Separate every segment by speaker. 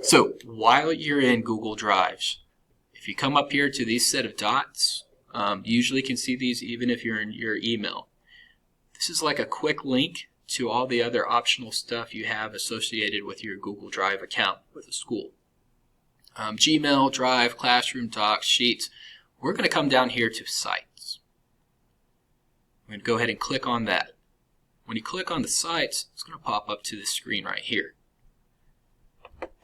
Speaker 1: So while you're in Google Drives, if you come up here to these set of dots, you usually can see these even if you're in your email. This is like a quick link to all the other optional stuff you have associated with your Google Drive account with the school. Gmail, Drive, Classroom, Docs, Sheets. We're going to come down here to Sites. I'm going to go ahead and click on that. When you click on the sites, it's going to pop up to this screen right here.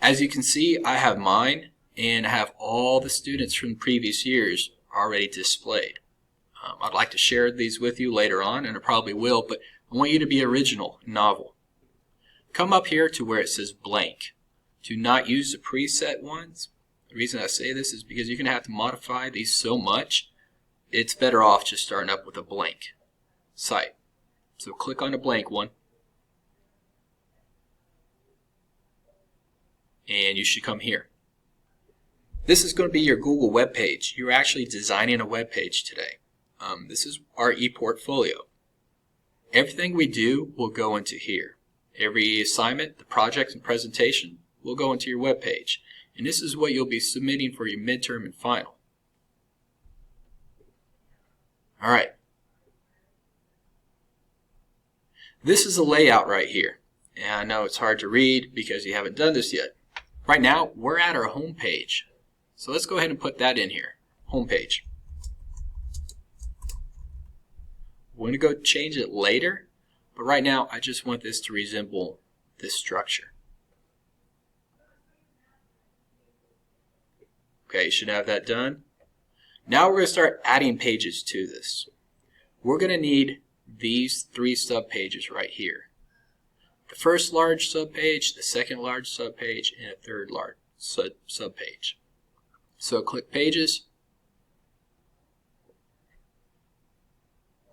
Speaker 1: As you can see, I have mine, and I have all the students from previous years already displayed. I'd like to share these with you later on, and I probably will, but I want you to be original, novel. Come up here to where it says blank. Do not use the preset ones. The reason I say this is because you're going to have to modify these so much, it's better off just starting up with a blank site. So click on a blank one, and you should come here. This is going to be your Google web page. You're actually designing a web page today. This is our ePortfolio. Everything we do will go into here. Every assignment, the project, and presentation will go into your web page. And this is what you'll be submitting for your midterm and final. All right. This is a layout right here. And I know it's hard to read because you haven't done this yet. Right now, we're at our home page. So let's go ahead and put that in here. Home page. We're going to go change it later, but right now I just want this to resemble this structure. Okay, you should have that done. Now we're going to start adding pages to this. We're going to need these 3 subpages right here. The first large subpage, the second large subpage, and a third large subpage. So click Pages.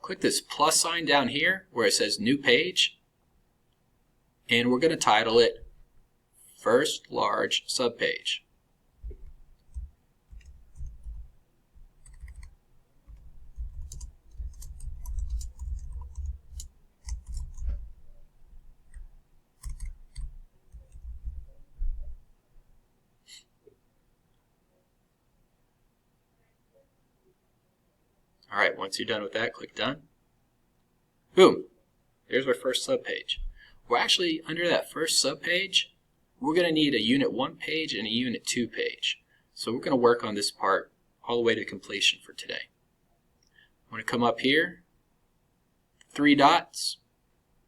Speaker 1: Click this plus sign down here where it says New Page, and we're going to title it First Large Subpage. Alright, once you're done with that, click Done. Boom! There's our first subpage. We're actually, under that first subpage, we're going to need a Unit 1 page and a Unit 2 page. So we're going to work on this part all the way to completion for today. I'm going to come up here, 3 dots.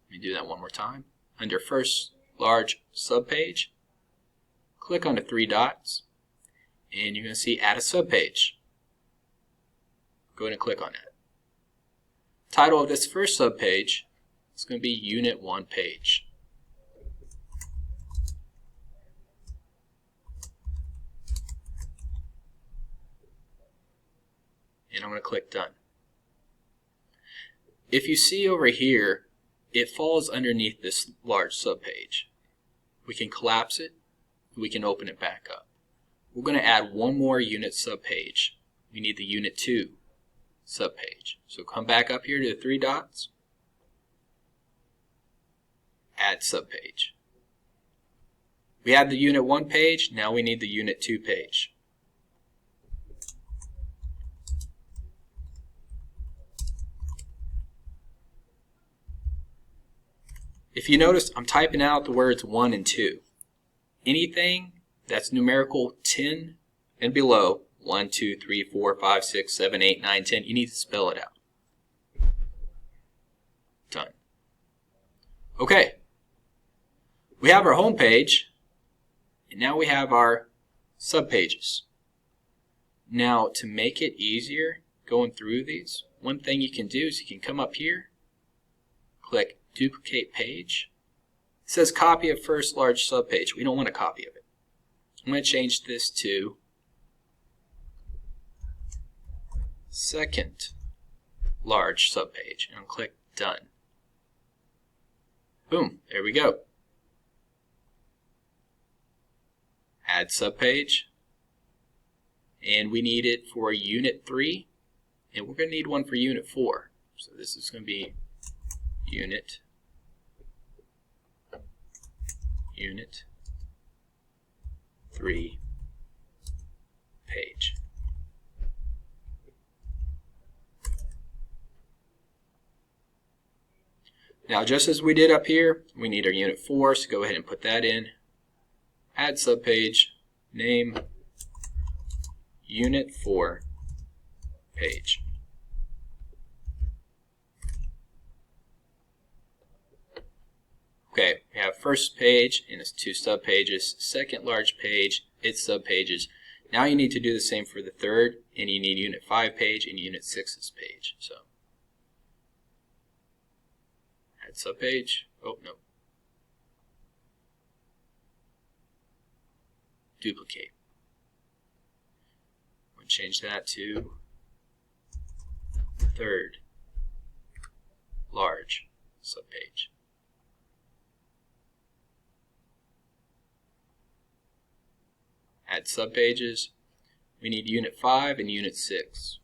Speaker 1: Let me do that one more time. Under First Large Subpage, click on the 3 dots, and you're going to see Add a Subpage. Go ahead and click on that. Title of this first subpage is going to be Unit 1 page. And I'm going to click Done. If you see over here, it falls underneath this large subpage. We can collapse it, we can open it back up. We're going to add one more unit subpage. We need the Unit 2 subpage. So come back up here to the 3 dots, add subpage. We have the Unit 1 page, now we need the Unit 2 page. If you notice, I'm typing out the words 1 and 2. Anything that's numerical 10 and below, 1, 2, 3, 4, 5, 6, 7, 8, 9, 10, you need to spell it out. Done. Okay. We have our home page, and now we have our subpages. Now, to make it easier going through these, one thing you can do is you can come up here, click Duplicate Page. It says Copy of First Large Subpage. We don't want a copy of it. I'm going to change this to Second Large Subpage, and I'll click Done. Boom, there we go. Add subpage, and we need it for Unit 3, and we're going to need one for Unit 4. So this is going to be Unit 4. 3 page. Now, just as we did up here, we need our Unit 4, so go ahead and put that in. Add subpage, name, Unit 4 page. Okay, we have first page and its 2 subpages, second large page, its subpages. Now you need to do the same for the third, and you need Unit 5 page and Unit 6's page. So add subpage. Oh, no. Duplicate. I'm going to change that to third large subpage. Add subpages. We need Unit 5 and Unit 6.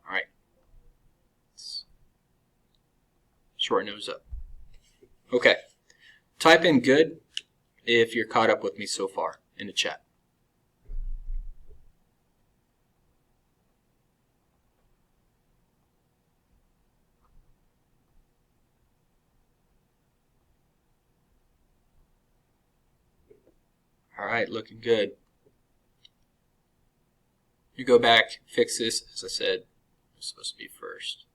Speaker 1: Alright. Shorten those up. Okay. Type in good if you're caught up with me so far in the chat. Alright, looking good. You go back, fix this, as I said, it's supposed to be first.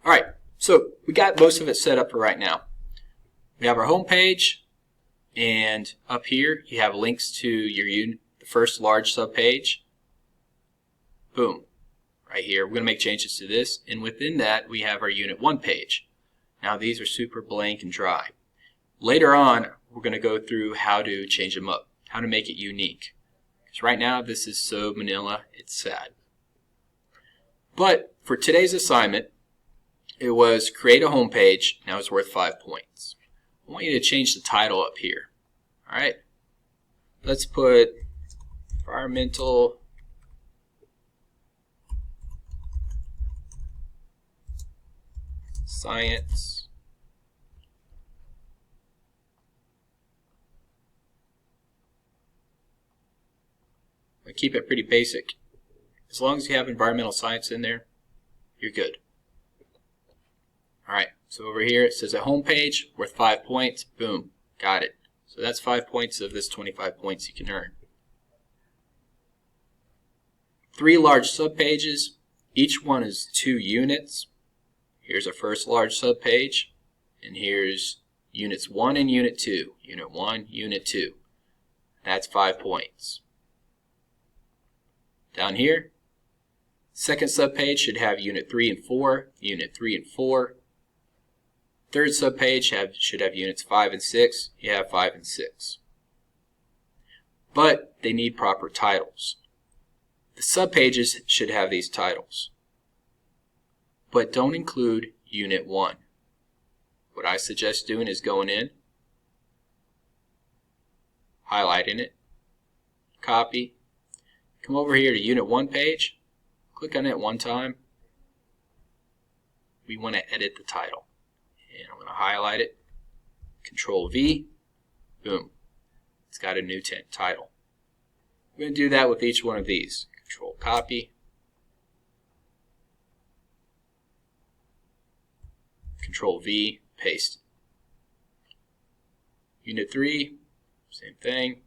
Speaker 1: Alright, so we got most of it set up for right now. We have our home page, and up here you have links to your unit, the first large subpage. Boom. Right here, we're going to make changes to this, and within that we have our Unit 1 page. Now these are super blank and dry. Later on, we're going to go through how to change them up, how to make it unique. Because right now this is so manila, it's sad. But for today's assignment, it was create a home page. Now it's worth 5 points. I want you to change the title up here. Alright, let's put environmental science I keep it pretty basic. As long as you have environmental science in there, you're good. Alright, so over here it says a home page worth 5 points. Boom, got it. So that's 5 points of this 25 points you can earn. 3 large subpages. Each one is 2 units. Here's our first large subpage, and here's Units 1 and Unit 2. Unit 1, Unit 2. That's 5 points. Down here, second subpage should have Unit 3 and 4, Unit 3 and 4. Third subpage should have Units 5 and 6. You have 5 and 6. But they need proper titles. The subpages should have these titles. But don't include Unit 1. What I suggest doing is going in, highlighting it, copy, come over here to Unit 1 page, click on it one time. We want to edit the title. And I'm going to highlight it, Control V, boom. It's got a new title. We're going to do that with each one of these. Control copy, Control V, paste. Unit 3, same thing.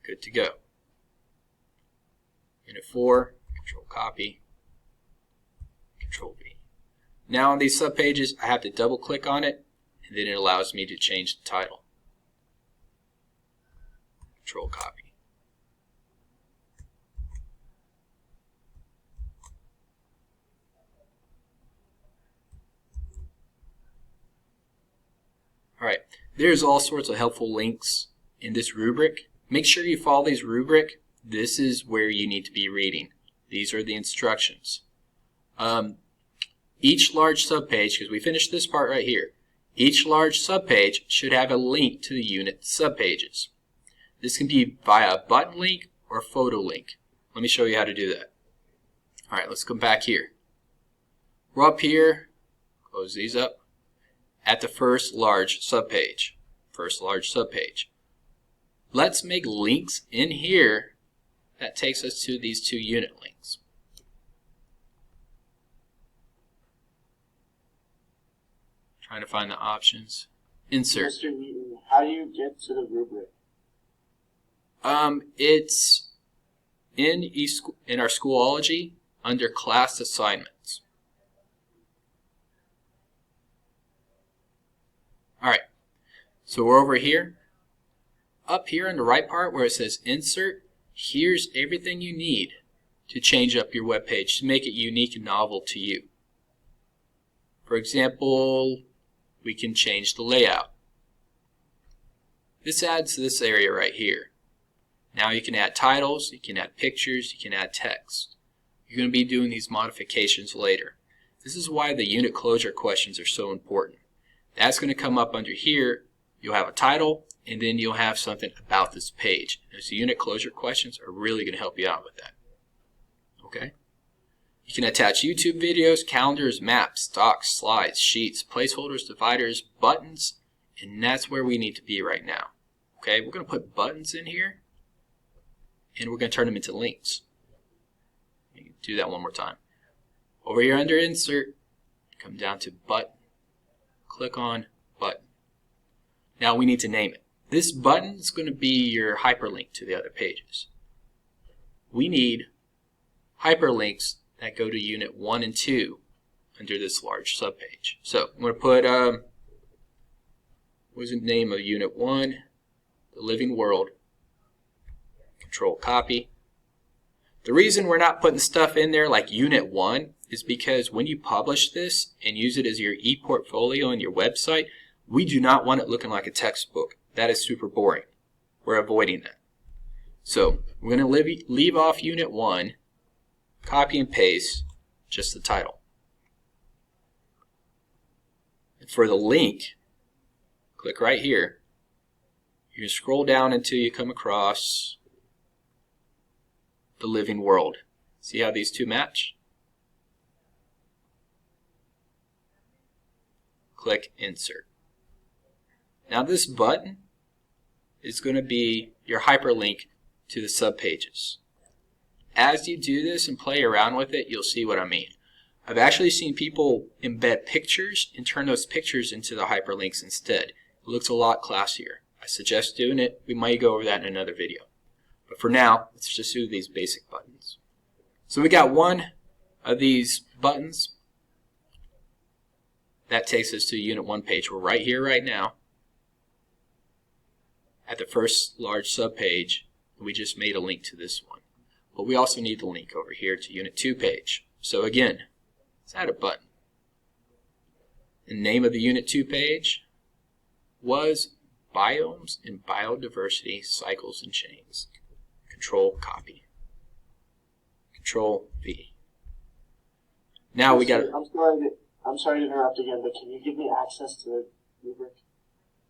Speaker 1: Good to go. Unit 4, Control copy, Control V. Now on these subpages, I have to double click on it, and then it allows me to change the title. Control copy. Alright, there's all sorts of helpful links in this rubric. Make sure you follow these rubric. This is where you need to be reading. These are the instructions. Each large subpage, because we finished this part right here, each large subpage should have a link to the unit subpages. This can be via a button link or a photo link. Let me show you how to do that. Alright, let's come back here. We're up here, close these up, at the first large subpage. First large subpage. Let's make links in here that takes us to these two unit links. Trying to find the options. Insert.
Speaker 2: Mr. Newton, how do you get to the rubric?
Speaker 1: It's in our Schoology under class assignments. Alright, so we're over here. Up here in the right part where it says insert, here's everything you need to change up your web page to make it unique and novel to you. For example, we can change the layout. This adds this area right here. Now you can add titles, you can add pictures, you can add text. You're going to be doing these modifications later. This is why the unit closure questions are so important. That's going to come up under here. You'll have a title, and then you'll have something about this page. Those unit closure questions are really going to help you out with that. Okay? You can attach YouTube videos, calendars, maps, docs, slides, sheets, placeholders, dividers, buttons, and that's where we need to be right now. Okay, we're going to put buttons in here, and we're going to turn them into links. Do that one more time. Over here under Insert, come down to Button. Click on Button. Now we need to name it. This button is going to be your hyperlink to the other pages. We need hyperlinks that go to Unit 1 and 2 under this large subpage. So I'm going to put, what is the name of Unit 1? The Living World. Control Copy. The reason we're not putting stuff in there like Unit 1 is because when you publish this and use it as your e-portfolio on your website, we do not want it looking like a textbook. That is super boring. We're avoiding that. So we're going to leave off Unit 1, copy and paste just the title. And for the link, click right here. You can scroll down until you come across the Living World. See how these two match? Click Insert. Now this button is going to be your hyperlink to the subpages. As you do this and play around with it, you'll see what I mean. I've actually seen people embed pictures and turn those pictures into the hyperlinks instead. It looks a lot classier. I suggest doing it. We might go over that in another video. But for now, let's just do these basic buttons. So we got one of these buttons. That takes us to Unit 1 page. We're right here right now at the first large subpage. We just made a link to this one. But we also need the link over here to Unit 2 page. So again, let's add a button. The name of the Unit 2 page was Biomes and Biodiversity Cycles and Chains. Control Copy. Control V. Now we got.
Speaker 2: I'm sorry to interrupt again, but can you give me access to the rubric?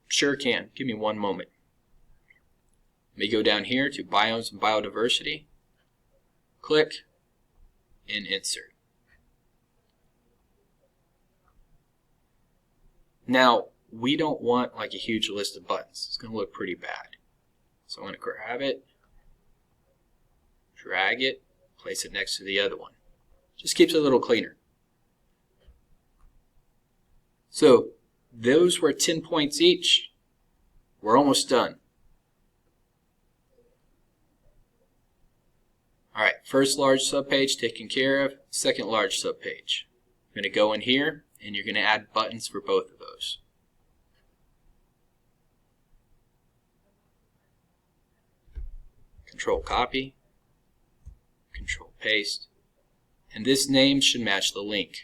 Speaker 1: Sure can. Give me one moment. Let me go down here to Biomes and Biodiversity. Click and Insert. Now, we don't want like a huge list of buttons. It's going to look pretty bad. So I'm going to grab it, drag it, place it next to the other one. Just keeps it a little cleaner. So those were 10 points each. We're almost done. Alright, first large subpage taken care of, second large subpage. You're going to go in here and you're going to add buttons for both of those. Control Copy, Control Paste, and this name should match the link.